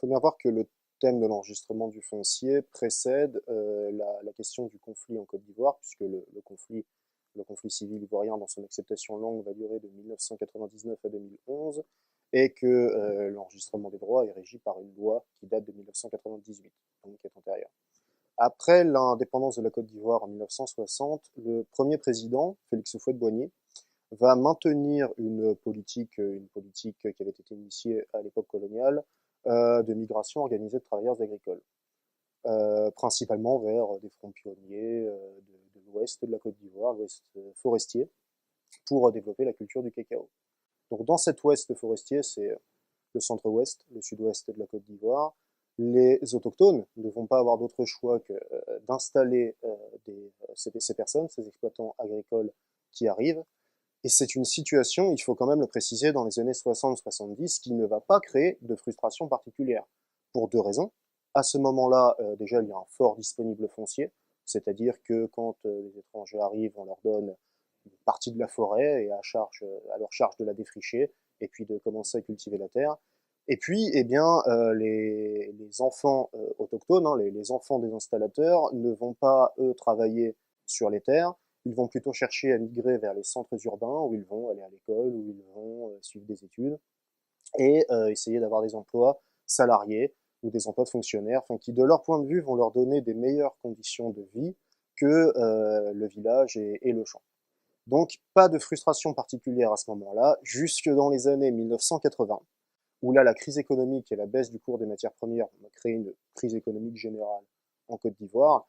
faut bien voir que le thème de l'enregistrement du foncier précède la question du conflit en Côte d'Ivoire, puisque le conflit civil ivoirien dans son acceptation longue va durer de 1999 à 2011, et que l'enregistrement des droits est régi par une loi qui date de 1998, donc qui est antérieure. Après l'indépendance de la Côte d'Ivoire en 1960, le premier président, Félix Houphouët-Boigny, va maintenir une politique qui avait été initiée à l'époque coloniale, de migration organisée de travailleurs agricoles, principalement vers des fronts pionniers de l'ouest de la Côte d'Ivoire, l'ouest forestier, pour développer la culture du cacao. Donc dans cet ouest forestier, c'est le centre-ouest, le sud-ouest de la Côte d'Ivoire. Les autochtones ne vont pas avoir d'autre choix que d'installer ces personnes, ces exploitants agricoles qui arrivent. Et c'est une situation, il faut quand même le préciser, dans les années 60-70, qui ne va pas créer de frustration particulière. Pour deux raisons. À ce moment-là, déjà, il y a un fort disponible foncier, c'est-à-dire que quand les étrangers arrivent, on leur donne une partie de la forêt et à leur charge de la défricher et puis de commencer à cultiver la terre. Et puis, eh bien, les enfants autochtones, hein, les enfants des installateurs, ne vont pas, eux, travailler sur les terres. Ils vont plutôt chercher à migrer vers les centres urbains où ils vont aller à l'école, où ils vont suivre des études et essayer d'avoir des emplois salariés ou des emplois de fonctionnaires, enfin, qui, de leur point de vue, vont leur donner des meilleures conditions de vie que le village et le champ. Donc, pas de frustration particulière à ce moment-là, jusque dans les années 1980, où là, la crise économique et la baisse du cours des matières premières ont créé une crise économique générale en Côte d'Ivoire.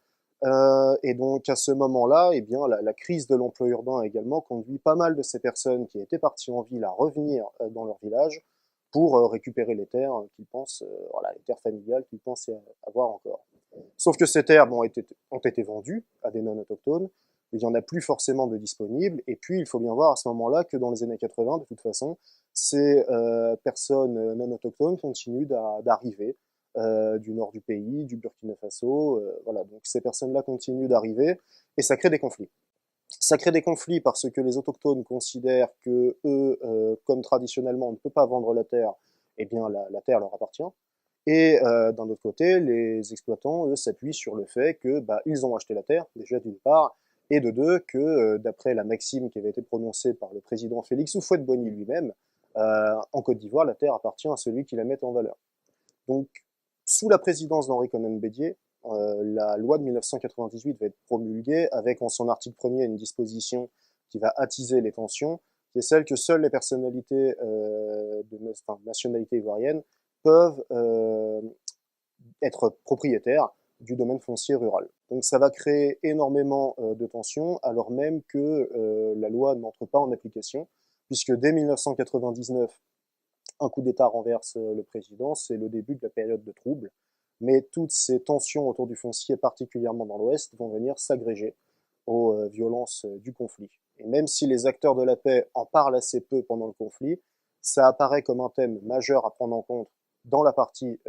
Et donc, à ce moment-là, eh bien, la crise de l'emploi urbain a également conduit pas mal de ces personnes qui étaient parties en ville à revenir dans leur village pour récupérer les terres qu'ils pensent, voilà, les terres familiales qu'ils pensaient avoir encore. Sauf que ces terres ont été vendues à des non-autochtones, il n'y en a plus forcément de disponibles, et puis il faut bien voir à ce moment-là que dans les années 80, de toute façon, ces personnes non-autochtones continuent d'arriver du nord du pays, du Burkina Faso, voilà, donc ces personnes-là continuent d'arriver, et ça crée des conflits. Ça crée des conflits parce que les autochtones considèrent que eux, comme traditionnellement on ne peut pas vendre la terre, eh bien la terre leur appartient. Et d'un autre côté, les exploitants, eux, s'appuient sur le fait que ils ont acheté la terre, déjà d'une part, et de deux, que d'après la maxime qui avait été prononcée par le président Félix Houphouët-Boigny lui-même, en Côte d'Ivoire, la terre appartient à celui qui la met en valeur. Donc, sous la présidence d'Henri Konan Bédié, la loi de 1998 va être promulguée avec en son article 1er une disposition qui va attiser les tensions, qui est celle que seules les personnalités nationalité ivoirienne peuvent être propriétaires du domaine foncier rural. Donc ça va créer énormément de tensions, alors même que la loi n'entre pas en application, puisque dès 1999, un coup d'État renverse le président, c'est le début de la période de trouble, mais toutes ces tensions autour du foncier, particulièrement dans l'Ouest, vont venir s'agréger aux violences du conflit. Et même si les acteurs de la paix en parlent assez peu pendant le conflit, ça apparaît comme un thème majeur à prendre en compte dans la partie,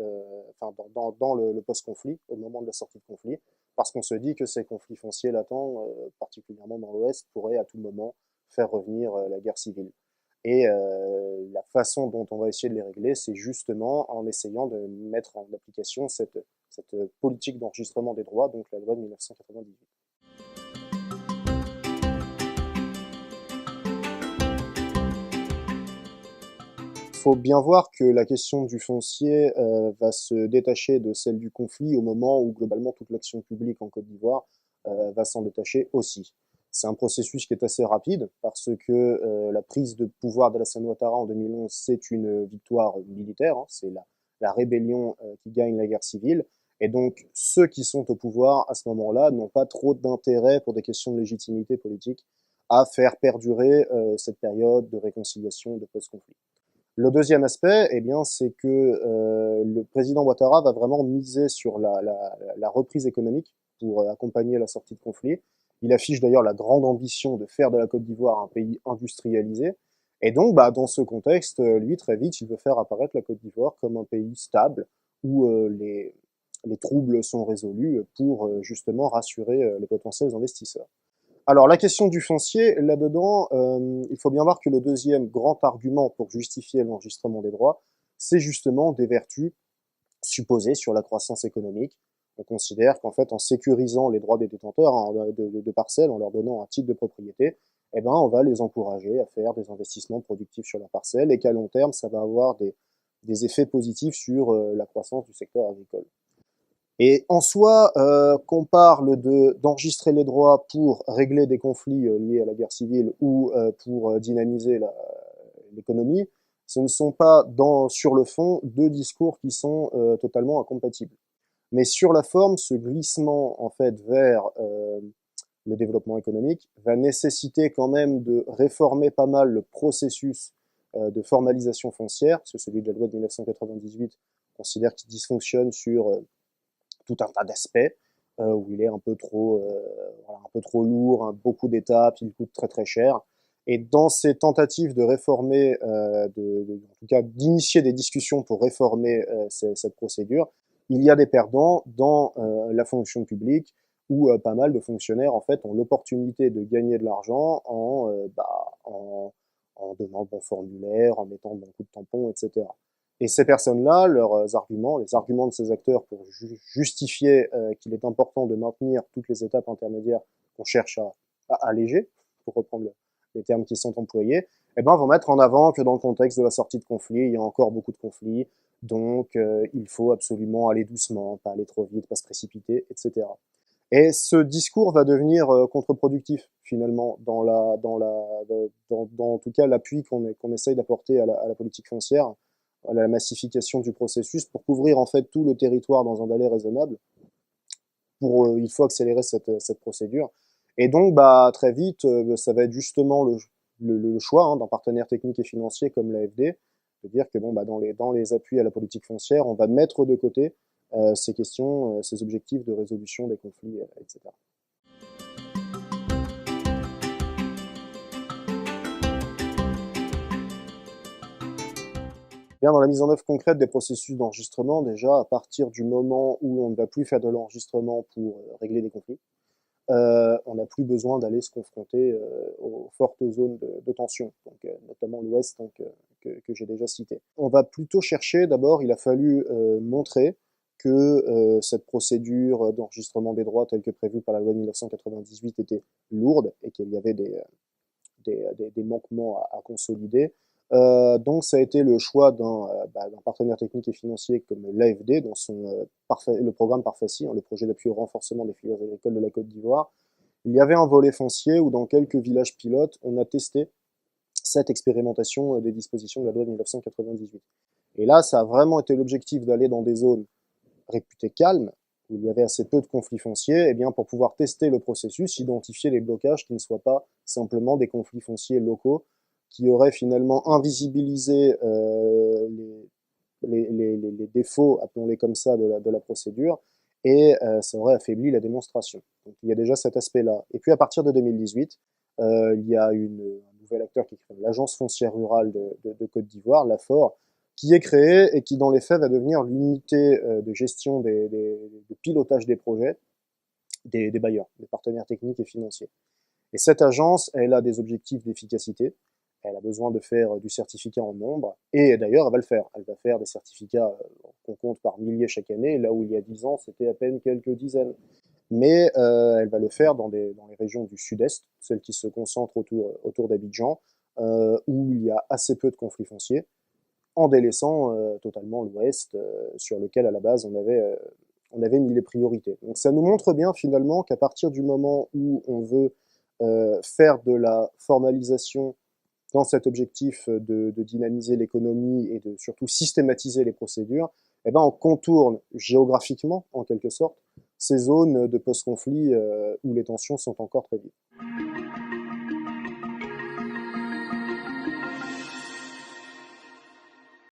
dans le post-conflit, au moment de la sortie de conflit, parce qu'on se dit que ces conflits fonciers latents, particulièrement dans l'Ouest, pourraient à tout moment faire revenir la guerre civile. Et la façon dont on va essayer de les régler, c'est justement en essayant de mettre en application cette politique d'enregistrement des droits, donc la loi de 1998. Il faut bien voir que la question du foncier va se détacher de celle du conflit au moment où globalement toute l'action publique en Côte d'Ivoire va s'en détacher aussi. C'est un processus qui est assez rapide parce que la prise de pouvoir d'Alassane Ouattara en 2011, c'est une victoire militaire, hein, c'est la rébellion qui gagne la guerre civile. Et donc ceux qui sont au pouvoir à ce moment-là n'ont pas trop d'intérêt pour des questions de légitimité politique à faire perdurer cette période de réconciliation, de post-conflit. Le deuxième aspect, eh bien, c'est que le président Ouattara va vraiment miser sur la reprise économique pour accompagner la sortie de conflit. Il affiche d'ailleurs la grande ambition de faire de la Côte d'Ivoire un pays industrialisé. Et donc, dans ce contexte, lui, très vite, il veut faire apparaître la Côte d'Ivoire comme un pays stable où les troubles sont résolus pour justement rassurer les potentiels investisseurs. Alors, la question du foncier, là-dedans, il faut bien voir que le deuxième grand argument pour justifier l'enregistrement des droits, c'est justement des vertus supposée sur la croissance économique. On considère qu'en fait, en sécurisant les droits des détenteurs de parcelles, en leur donnant un titre de propriété, eh ben, on va les encourager à faire des investissements productifs sur la parcelle et qu'à long terme, ça va avoir des effets positifs sur la croissance du secteur agricole. Et en soi, qu'on parle d'enregistrer les droits pour régler des conflits liés à la guerre civile ou pour dynamiser l'économie, ce ne sont pas sur le fond deux discours qui sont totalement incompatibles. Mais sur la forme, ce glissement en fait vers le développement économique va nécessiter quand même de réformer pas mal le processus de formalisation foncière, parce que celui de la loi de 1998 considère qu'il dysfonctionne sur tout un tas d'aspects, où il est un peu trop lourd, hein, beaucoup d'étapes, il coûte très très cher. Et dans ces tentatives de réformer, en tout cas d'initier des discussions pour réformer cette procédure, il y a des perdants dans la fonction publique, où pas mal de fonctionnaires en fait ont l'opportunité de gagner de l'argent en donnant le bon formulaire, en mettant le bon coup de tampon, etc. Et ces personnes-là, leurs arguments, les arguments de ces acteurs pour justifier qu'il est important de maintenir toutes les étapes intermédiaires qu'on cherche à alléger, pour reprendre les termes qui sont employés, eh ben, vont mettre en avant que dans le contexte de la sortie de conflit, il y a encore beaucoup de conflits, donc il faut absolument aller doucement, pas aller trop vite, pas se précipiter, etc. Et ce discours va devenir contre-productif finalement dans en tout cas l'appui qu'on essaye d'apporter à la politique foncière, à la massification du processus pour couvrir en fait tout le territoire dans un délai raisonnable. Il faut accélérer cette procédure. Et donc bah très vite, ça va être justement le choix d'un partenaire technique et financier comme l'AFD, de dire que bon bah dans les appuis à la politique foncière, on va mettre de côté ces questions, ces objectifs de résolution des conflits, etc. Bien, dans la mise en œuvre concrète des processus d'enregistrement, déjà, à partir du moment où on ne va plus faire de l'enregistrement pour régler des conflits, on n'a plus besoin d'aller se confronter aux fortes zones de tension, donc, notamment l'Ouest hein, que j'ai déjà cité. On va plutôt chercher, d'abord, il a fallu montrer que cette procédure d'enregistrement des droits telle que prévue par la loi de 1998 était lourde et qu'il y avait des manquements à consolider. Donc ça a été le choix d'un partenaire technique et financier comme l'AFD dans le programme Parfaci, hein, le projet d'appui au renforcement des filières agricoles de la Côte d'Ivoire. Il y avait un volet foncier où dans quelques villages pilotes, on a testé cette expérimentation des dispositions de la loi de 1998. Et là, ça a vraiment été l'objectif d'aller dans des zones réputées calmes, où il y avait assez peu de conflits fonciers, eh bien pour pouvoir tester le processus, identifier les blocages qui ne soient pas simplement des conflits fonciers locaux, qui auraient finalement invisibilisé les défauts, appelons-les comme ça, de la procédure, et ça aurait affaibli la démonstration. Donc il y a déjà cet aspect-là. Et puis à partir de 2018, il y a un nouvel acteur qui crée l'Agence foncière rurale de Côte d'Ivoire, l'AFOR, qui est créée et qui dans les faits va devenir l'unité de gestion de pilotage des projets des bailleurs, des partenaires techniques et financiers. Et cette agence, elle a des objectifs d'efficacité, elle a besoin de faire du certificat en nombre, et d'ailleurs elle va le faire. Elle va faire des certificats qu'on compte par milliers chaque année, là où il y a 10 ans c'était à peine quelques dizaines. Mais elle va le faire dans les régions du sud-est, celles qui se concentrent autour d'Abidjan, où il y a assez peu de conflits fonciers, en délaissant totalement l'ouest, sur lequel à la base on avait mis les priorités. Donc ça nous montre bien finalement qu'à partir du moment où on veut faire de la formalisation dans cet objectif de dynamiser l'économie et de surtout systématiser les procédures, eh ben on contourne géographiquement, en quelque sorte, ces zones de post-conflit où les tensions sont encore très vives.